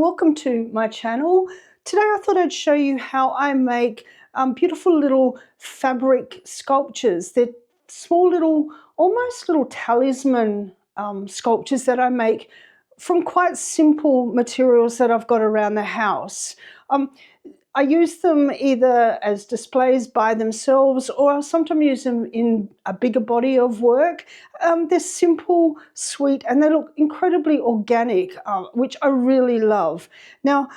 and welcome to my channel. Today I thought I'd show you how I make beautiful little fabric sculptures. They're small little, almost little talisman sculptures that I make from quite simple materials that I've got around the house. I use them either as displays by themselves, or I sometimes use them in a bigger body of work. They're simple, sweet, and they look incredibly organic, which I really love. Now,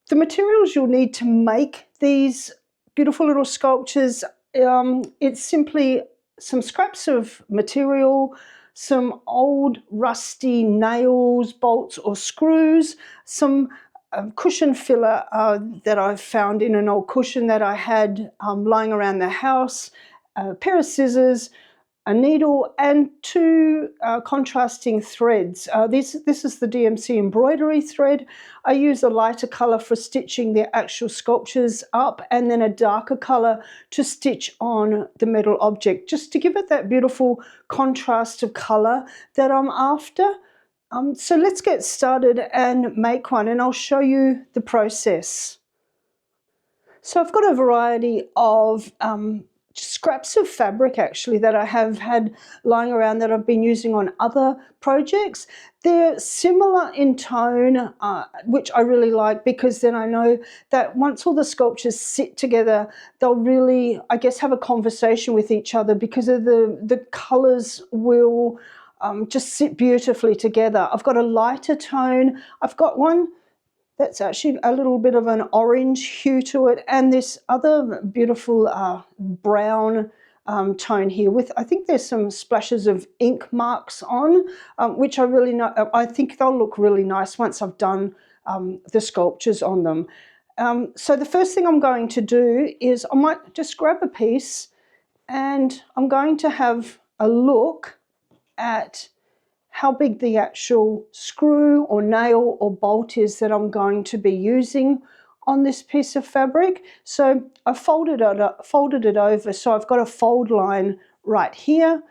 the materials you'll need to make these beautiful little sculptures, it's simply some scraps of material, some old rusty nails, bolts or screws, some cushion filler that I found in an old cushion that I had lying around the house, a pair of scissors, a needle, and two contrasting threads. This is the DMC embroidery thread. I use a lighter colour for stitching the actual sculptures up, and then a darker colour to stitch on the metal object, just to give it that beautiful contrast of colour that I'm after. So let's get started and make one, and I'll show you the process. So I've got a variety of scraps of fabric actually that I have had lying around that I've been using on other projects. They're similar in tone, which I really like, because then I know that once all the sculptures sit together, they'll really, I guess, have a conversation with each other, because of the colours will just sit beautifully together. I've got a lighter tone. I've got one that's actually a little bit of an orange hue to it, and this other beautiful brown tone here with, I think there's some splashes of ink marks on, which I really know, I think they'll look really nice once I've done the sculptures on them. So the first thing I'm going to do is I might just grab a piece, and I'm going to have a look at how big the actual screw or nail or bolt is that I'm going to be using on this piece of fabric. So I folded it over, so I've got a fold line right here.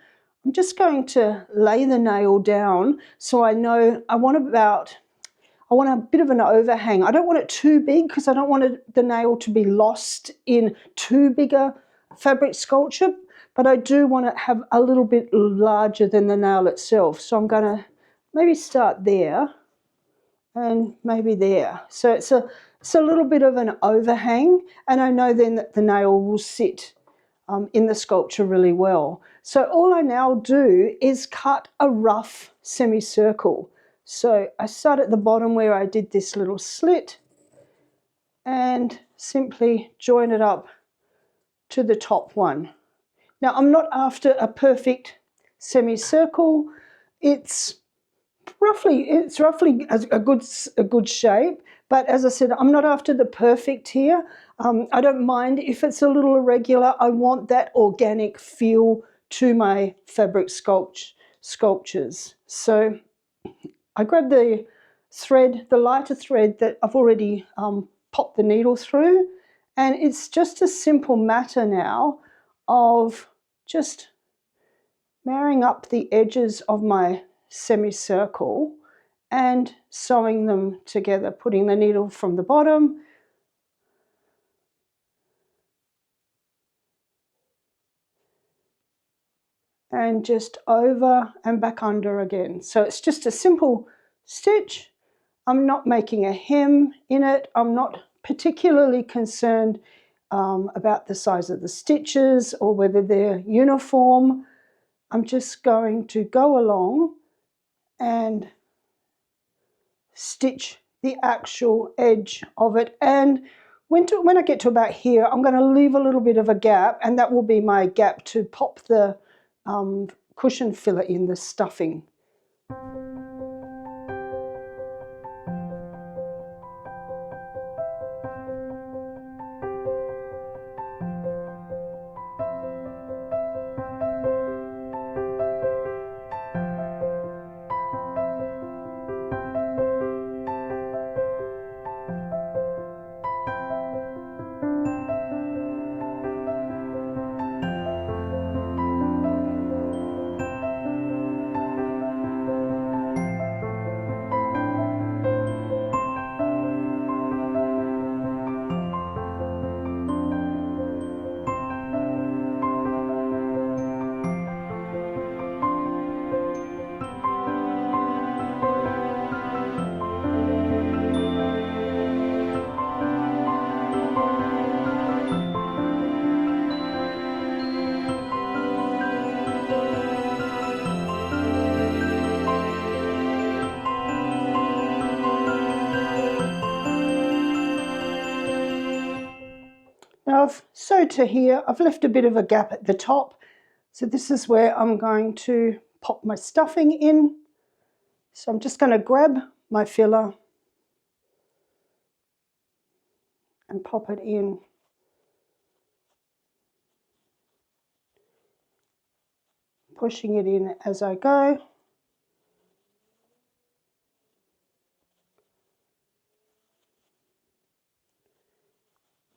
I'm just going to lay the nail down, so I know I want a bit of an overhang. I don't want it too big, because I don't want the nail to be lost in too big a fabric sculpture, but I do want to have a little bit larger than the nail itself. So I'm going to maybe start there and maybe there. So it's a little bit of an overhang, and I know then that the nail will sit in the sculpture really well. So all I now do is cut a rough semicircle. So I start at the bottom where I did this little slit and simply join it up to the top one. Now, I'm not after a perfect semicircle. It's roughly a good shape, but as I said, I'm not after the perfect here. I don't mind if it's a little irregular. I want that organic feel to my fabric sculptures. So I grab the thread, the lighter thread that I've already popped the needle through, and it's just a simple matter now of just marrying up the edges of my semicircle and sewing them together, putting the needle from the bottom and just over and back under again. So it's just a simple stitch. I'm not making a hem in it. I'm not particularly concerned about the size of the stitches or whether they're uniform. I'm just going to go along and stitch the actual edge of it. And when I get to about here, I'm going to leave a little bit of a gap, and that will be my gap to pop the cushion filler in, the stuffing. Now I've sewed to here, I've left a bit of a gap at the top, so this is where I'm going to pop my stuffing in. So I'm just going to grab my filler and pop it in. Pushing it in as I go.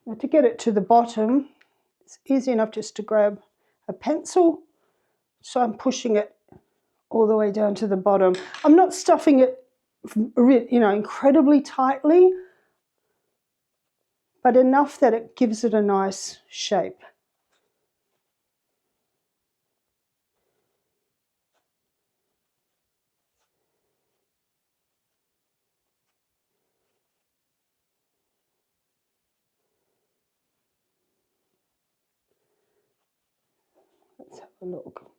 Now to get it to the bottom, it's easy enough just to grab a pencil. So I'm pushing it all the way down to the bottom. I'm not stuffing it, incredibly tightly, but enough that it gives it a nice shape. Let's have a look.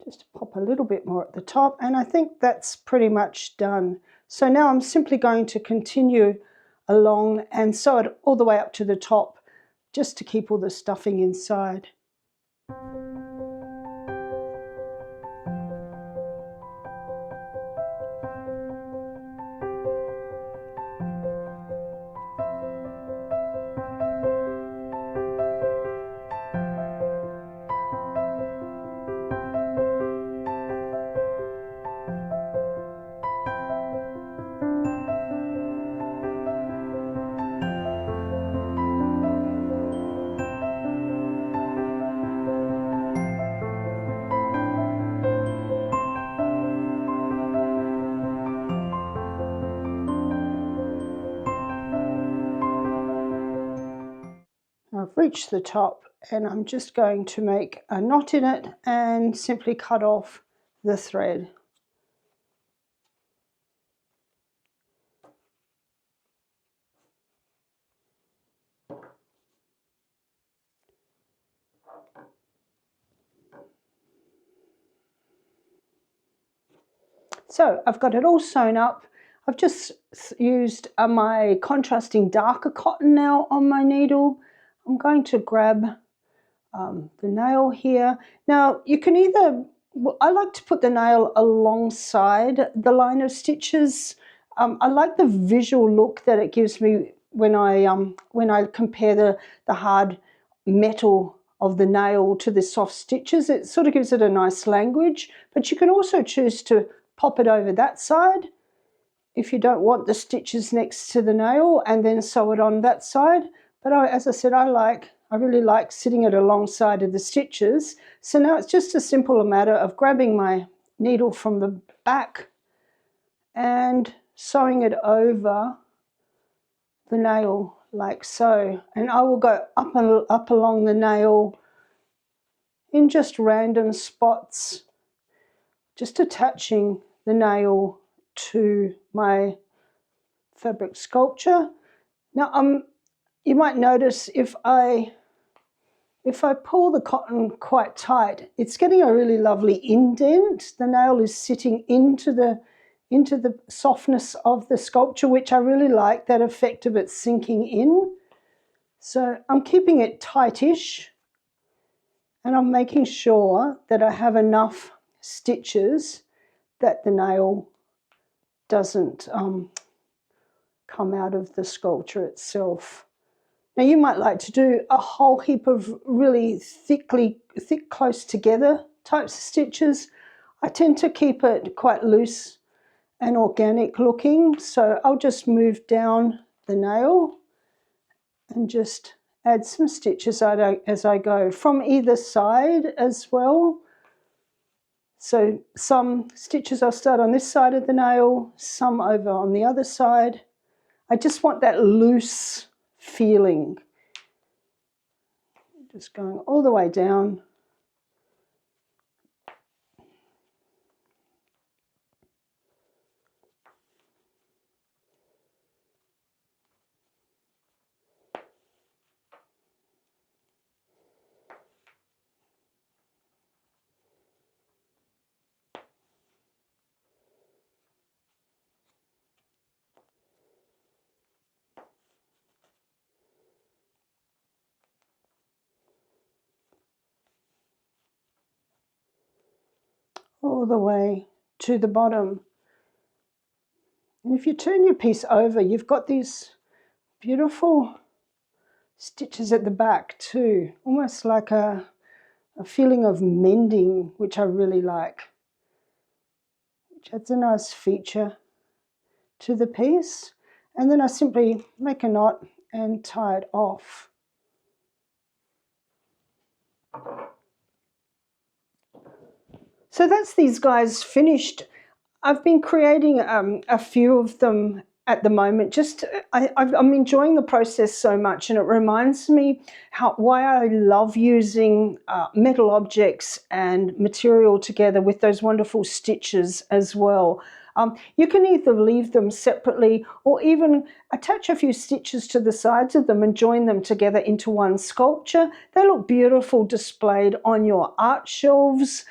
Just pop a little bit more at the top, and I think that's pretty much done. So now I'm simply going to continue along and sew it all the way up to the top, just to keep all the stuffing inside. I've reached the top and I'm just going to make a knot in it and simply cut off the thread. So I've got it all sewn up. I've just used my contrasting darker cotton now on my needle. I'm going to grab the nail here. Now you can either, I like to put the nail alongside the line of stitches. I like the visual look that it gives me when I compare the hard metal of the nail to the soft stitches. It sort of gives it a nice language, but you can also choose to pop it over that side if you don't want the stitches next to the nail, and then sew it on that side. But as I said, I really like sitting it alongside of the stitches. So now it's just a simple matter of grabbing my needle from the back and sewing it over the nail like so. And I will go up along the nail in just random spots, just attaching the nail to my fabric sculpture. Now you might notice if I pull the cotton quite tight, it's getting a really lovely indent. The nail is sitting into the softness of the sculpture, which I really like, that effect of it sinking in. So I'm keeping it tightish, and I'm making sure that I have enough stitches that the nail doesn't come out of the sculpture itself. Now you might like to do a whole heap of really thick, close together types of stitches. I tend to keep it quite loose and organic looking, so I'll just move down the nail and just add some stitches as I go from either side as well. So some stitches I'll start on this side of the nail, some over on the other side. I just want that loose feeling. Just going all the way down. all the way to the bottom. And if you turn your piece over, you've got these beautiful stitches at the back too, almost like a feeling of mending, which I really like, which adds a nice feature to the piece. And then I simply make a knot and tie it off. So that's these guys finished. I've been creating a few of them at the moment. Just I'm enjoying the process so much, and it reminds me why I love using metal objects and material together with those wonderful stitches as well. You can either leave them separately or even attach a few stitches to the sides of them and join them together into one sculpture. They look beautiful displayed on your art shelves,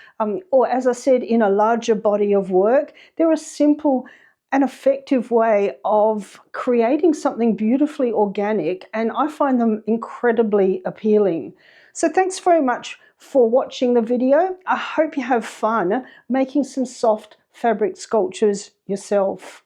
or as I said, in a larger body of work. They're a simple and effective way of creating something beautifully organic, and I find them incredibly appealing. So thanks very much for watching the video. I hope you have fun making some soft fabric sculptures yourself.